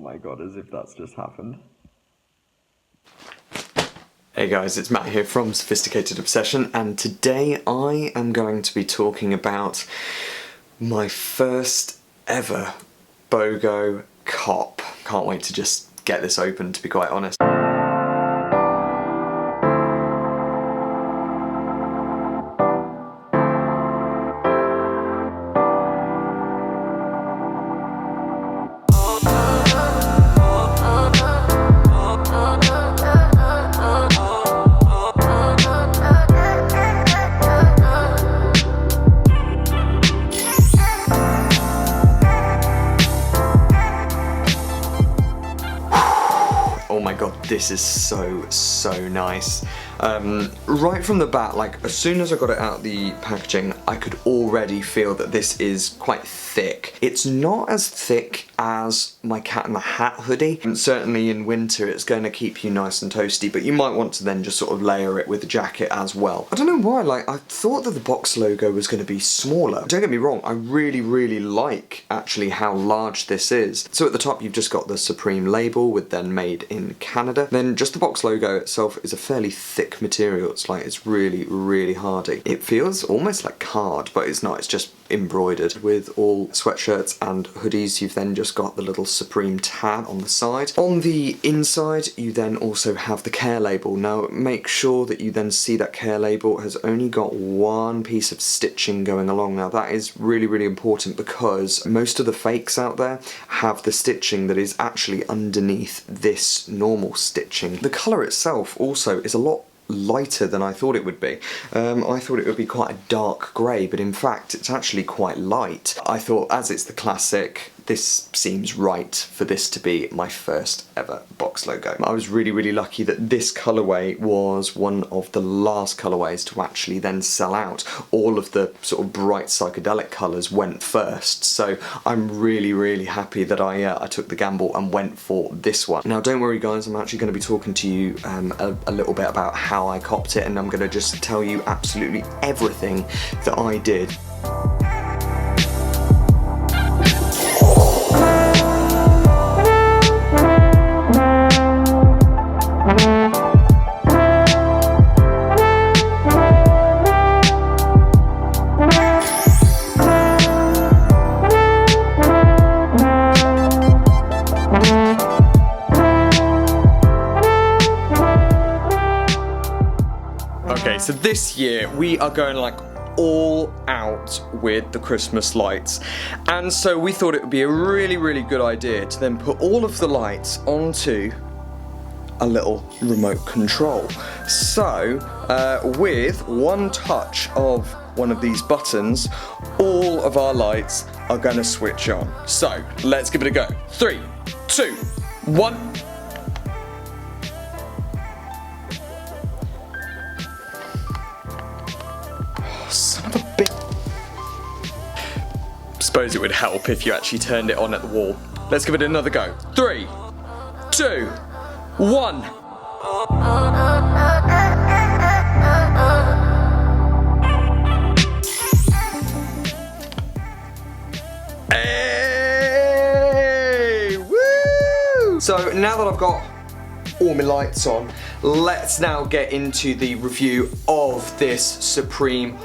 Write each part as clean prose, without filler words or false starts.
my god, as if that's just happened. Hey guys, it's Matt here from Sophisticated Obsession, and today I am going to be talking about my first ever BOGO cop. Can't wait to just get this open, to be quite honest. Oh my god, this is so nice. Right from the bat, like as soon as I got it out of the packaging, I could already feel that this is quite thick. It's not as thick as my Cat in the Hat hoodie, and certainly in winter it's going to keep you nice and toasty, but you might want to then just sort of layer it with a jacket as well. I don't know why, like I thought that the box logo was going to be smaller. Don't get me wrong, I really like actually how large this is. So at the top you've just got the Supreme label with then made in Canada. Then just the box logo itself is a fairly thick material. It's like, it's really hardy. It feels almost like card, but it's not, it's just embroidered. With all sweatshirts and hoodies, you've then just got the little Supreme tab on the side. On the inside, you then also have the care label. Now, make sure that you then see that care label has only got one piece of stitching going along. Now, that is really important because most of the fakes out there have the stitching that is actually underneath this normal stitching. The colour itself also is a lot lighter than I thought it would be. I thought it would be quite a dark grey, but in fact it's actually quite light. I thought, as it's the classic, this seems right for this to be my first ever box logo. I was really lucky that this colourway was one of the last colourways to actually then sell out. All of the sort of bright psychedelic colours went first, so I'm really happy that I took the gamble and went for this one. Now don't worry guys, I'm actually going to be talking to you a little bit about how I copped it, and I'm going to just tell you absolutely everything that I did. Okay, so this year we are going like all out with the Christmas lights, and so we thought it would be a really good idea to then put all of the lights onto a little remote control. So with one touch of one of these buttons, all of our lights are going to switch on. So let's give it a go. 3, 2, 1. Son of a bitch. Suppose it would help if you actually turned it on at the wall. Let's give it another go. 3, 2, 1. Hey! Woo! So now that I've got all my lights on, let's now get into the review of this Supreme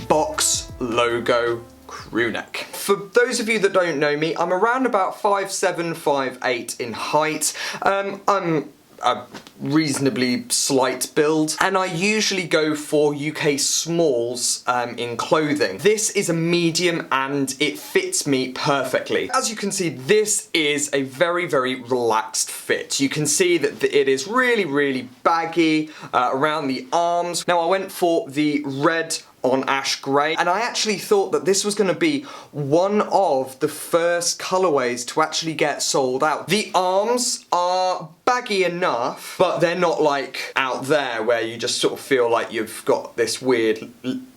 box logo crew neck. For those of you that don't know me, I'm around about 5'7", 5'8" in height. I'm a reasonably slight build, and I usually go for UK smalls in clothing. This is a medium and it fits me perfectly. As you can see, this is a very relaxed fit. You can see that it is really baggy around the arms. Now I went for the red on ash grey, and I actually thought that this was going to be one of the first colourways to actually get sold out. The arms are baggy enough, but they're not like out there where you just sort of feel like you've got this weird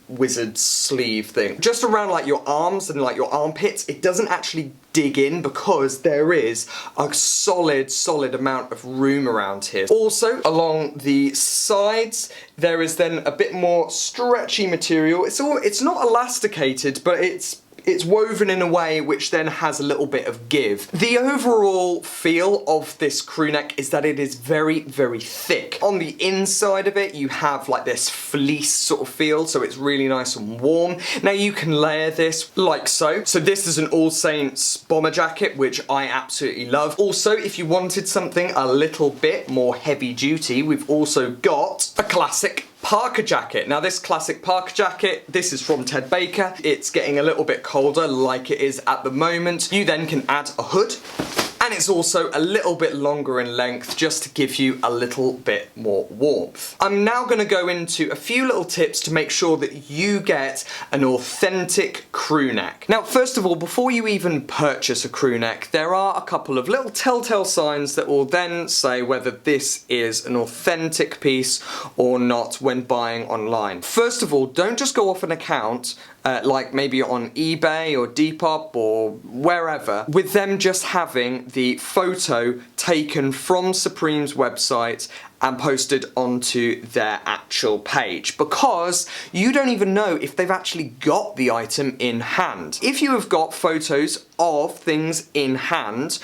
wizard sleeve thing. Just around like your arms and like your armpits, it doesn't actually dig in because there is a solid amount of room around here. Also, along the sides, there is then a bit more stretchy material. It's not elasticated, but it's it's woven in a way which then has a little bit of give. The overall feel of this crew neck is that it is very, very thick. On the inside of it, you have like this fleece sort of feel, so it's really nice and warm. Now you can layer this like so. So this is an All Saints bomber jacket, which I absolutely love. Also, if you wanted something a little bit more heavy duty, we've also got a classic Parker jacket. Now this classic Parker jacket, this is from Ted Baker. It's getting a little bit colder like it is at the moment. You then can add a hood, and it's also a little bit longer in length just to give you a little bit more warmth. I'm now going to go into a few little tips to make sure that you get an authentic crew neck. Now first of all, before you even purchase a crew neck, there are a couple of little telltale signs that will then say whether this is an authentic piece or not when buying online. First of all, don't just go off an account like maybe on eBay or Depop or wherever, with them just having the photo taken from Supreme's website and posted onto their actual page, because you don't even know if they've actually got the item in hand. If you have got photos of things in hand,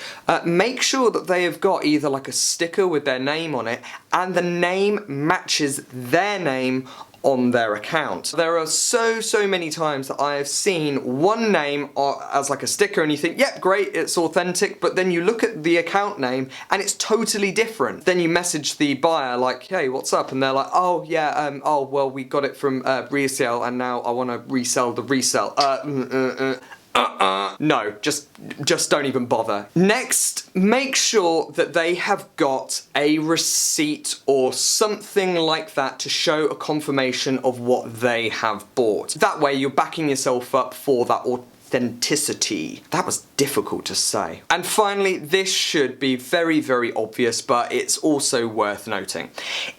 make sure that they have got either like a sticker with their name on it and the name matches their name on their account. There are so many times that I have seen one name as like a sticker and you think, yep, great, it's authentic, but then you look at the account name and it's totally different. Then you message the buyer like, hey, what's up? And they're like, oh yeah, oh well, we got it from resale and now I want to resell the resale. No, just don't even bother. Next, make sure that they have got a receipt or something like that to show a confirmation of what they have bought. That way you're backing yourself up for that authenticity. That was difficult to say. And finally, this should be very, very obvious, but it's also worth noting.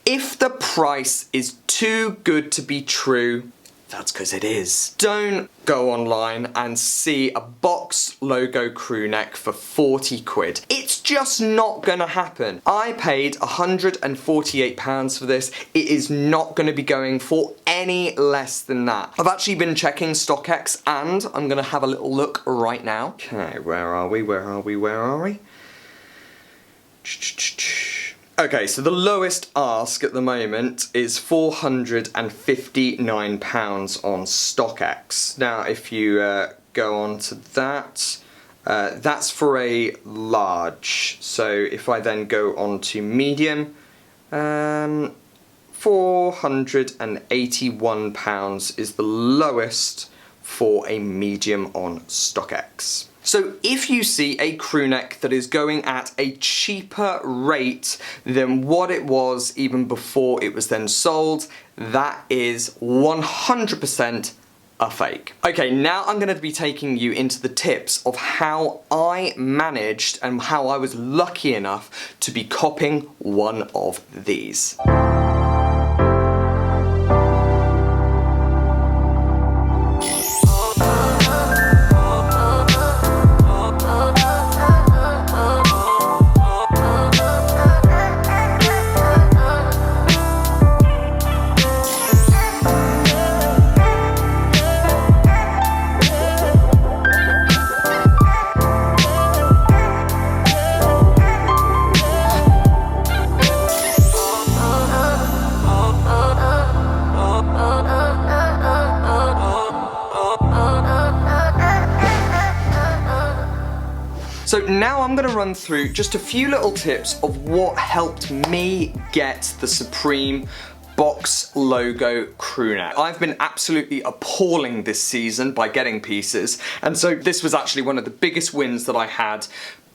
If the price is too good to be true, that's because it is. Don't go online and see a box logo crew neck for 40 quid. It's just not gonna happen. I paid £148 for this. It is not gonna be going for any less than that. I've actually been checking StockX and I'm gonna have a little look right now. Okay, where are we? Okay, so the lowest ask at the moment is £459 on StockX. Now, if you go on to that, that's for a large. So if I then go on to medium, £481 is the lowest for a medium on StockX. So if you see a crew neck that is going at a cheaper rate than what it was even before it was then sold, that is 100% a fake. Okay, now I'm going to be taking you into the tips of how I managed and how I was lucky enough to be copping one of these. So now I'm going to run through just a few little tips of what helped me get the Supreme box logo crew neck. I've been absolutely appalling this season by getting pieces, and so this was actually one of the biggest wins that I had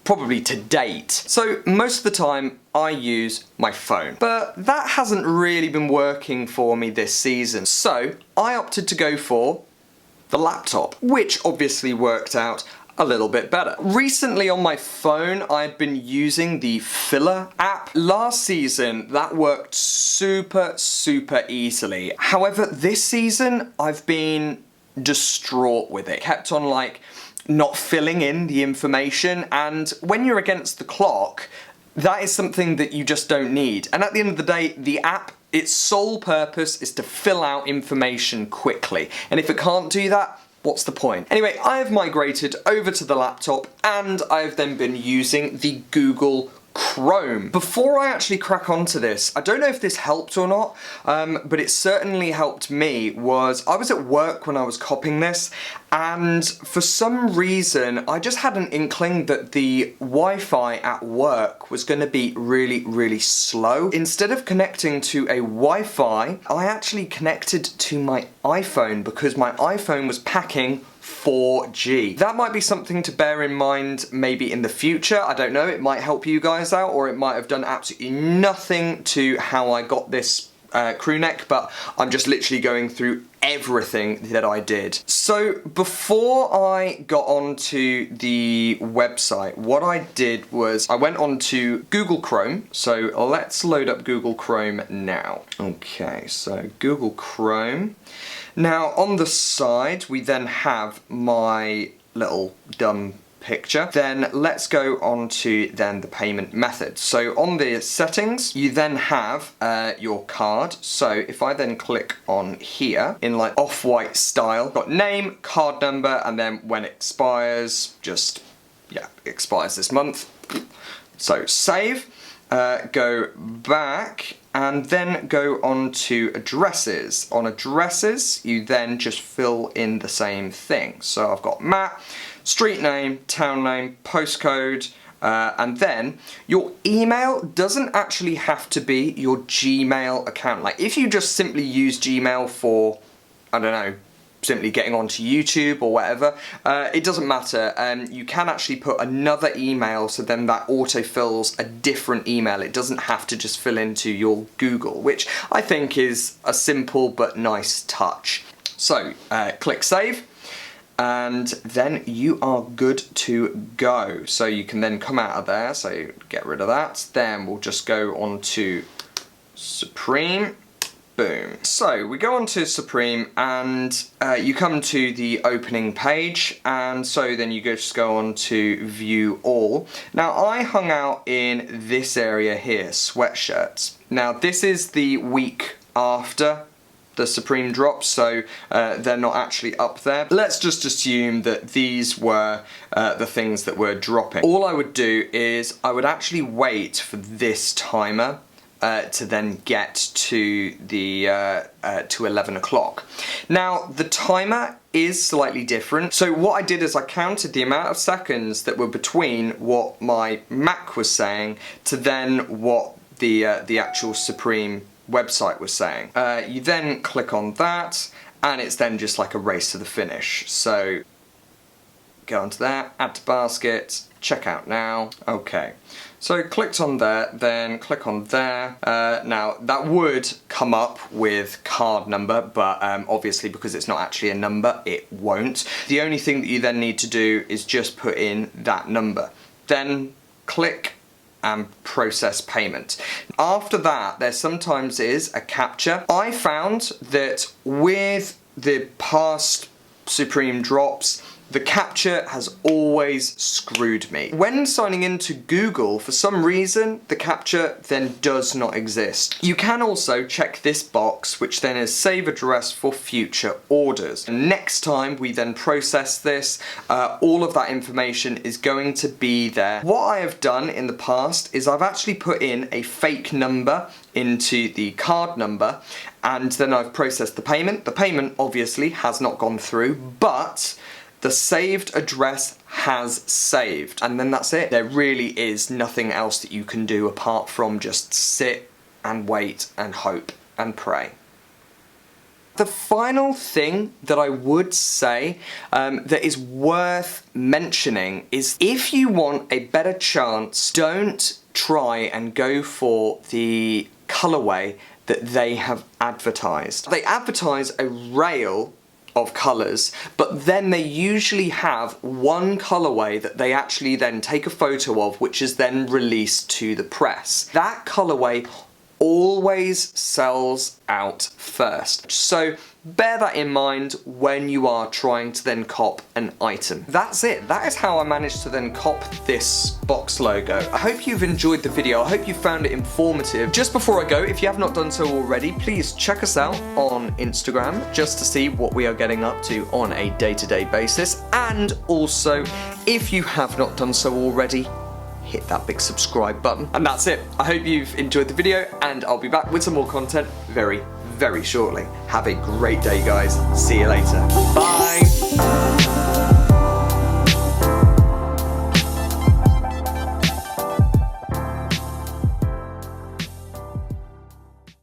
probably to date. So most of the time I use my phone, but that hasn't really been working for me this season. So I opted to go for the laptop, which obviously worked out a little bit better. Recently on my phone, I'd been using the Filler app. Last season, that worked super easily. However, this season, I've been distraught with it. Kept on like not filling in the information, and when you're against the clock, that is something that you just don't need. And at the end of the day, the app, its sole purpose is to fill out information quickly. And if it can't do that, what's the point? Anyway, I have migrated over to the laptop and I've then been using the Google Chrome. Before I actually crack onto this, I don't know if this helped or not, but it certainly helped me. I was at work when I was copying this, and for some reason I just had an inkling that the Wi-Fi at work was going to be really slow. Instead of connecting to a Wi-Fi, I actually connected to my iPhone because my iPhone was packing 4G. That might be something to bear in mind maybe in the future. I don't know, it might help you guys out, or it might have done absolutely nothing to how I got this crew neck, but I'm just literally going through everything that I did. So before I got onto the website, what I did was I went onto Google Chrome. So let's load up Google Chrome now. Okay, so Google Chrome. Now on the side we then have my little dumb picture. Then let's go on to then the payment method. So on the settings you then have your card. So if I then click on here in like off-white style, got name, card number, and then when it expires, just yeah, it expires this month. So save, go back, and then go on to addresses. On addresses, you then just fill in the same thing. So I've got Matt, street name, town name, postcode, and then your email doesn't actually have to be your Gmail account. Like if you just simply use Gmail for, I don't know, simply getting onto YouTube or whatever, it doesn't matter. You can actually put another email, so then that autofills a different email. It doesn't have to just fill into your Google, which I think is a simple but nice touch. So click save, and then you are good to go. So you can then come out of there, so get rid of that. Then we'll just go on to Supreme. Boom. So we go on to Supreme, and you come to the opening page, and so then you just go on to view all. Now I hung out in this area here, sweatshirts. Now this is the week after the Supreme drops, so they're not actually up there. Let's just assume that these were the things that were dropping. All I would do is I would actually wait for this timer to then get to the to 11 o'clock. Now the timer is slightly different. So what I did is I counted the amount of seconds that were between what my Mac was saying to then what the actual Supreme website was saying. You then click on that, and it's then just like a race to the finish. So go onto that, add to basket, check out now. Okay, so clicked on there, then click on there. Now that would come up with card number, but obviously because it's not actually a number, it won't. The only thing that you then need to do is just put in that number. Then click and process payment. After that, there sometimes is a captcha. I found that with the past Supreme drops, the captcha has always screwed me. When signing into Google, for some reason, the captcha then does not exist. You can also check this box, which then is save address for future orders. And next time we then process this, all of that information is going to be there. What I have done in the past is I've actually put in a fake number into the card number, and then I've processed the payment. The payment obviously has not gone through, but the saved address has saved, and then that's it. There really is nothing else that you can do apart from just sit and wait and hope and pray. The final thing that I would say that is worth mentioning is if you want a better chance, don't try and go for the colourway that they have advertised. They advertise a rail of colours, but then they usually have one colourway that they actually then take a photo of, which is then released to the press. That colourway always sells out first. So bear that in mind when you are trying to then cop an item. That's it. That is how I managed to then cop this box logo. I hope you've enjoyed the video. I hope you found it informative. Just before I go, if you have not done so already, please check us out on Instagram just to see what we are getting up to on a day-to-day basis. And also, if you have not done so already, hit that big subscribe button. And that's it. I hope you've enjoyed the video, and I'll be back with some more content very shortly. Have a great day, guys. See you later. Bye.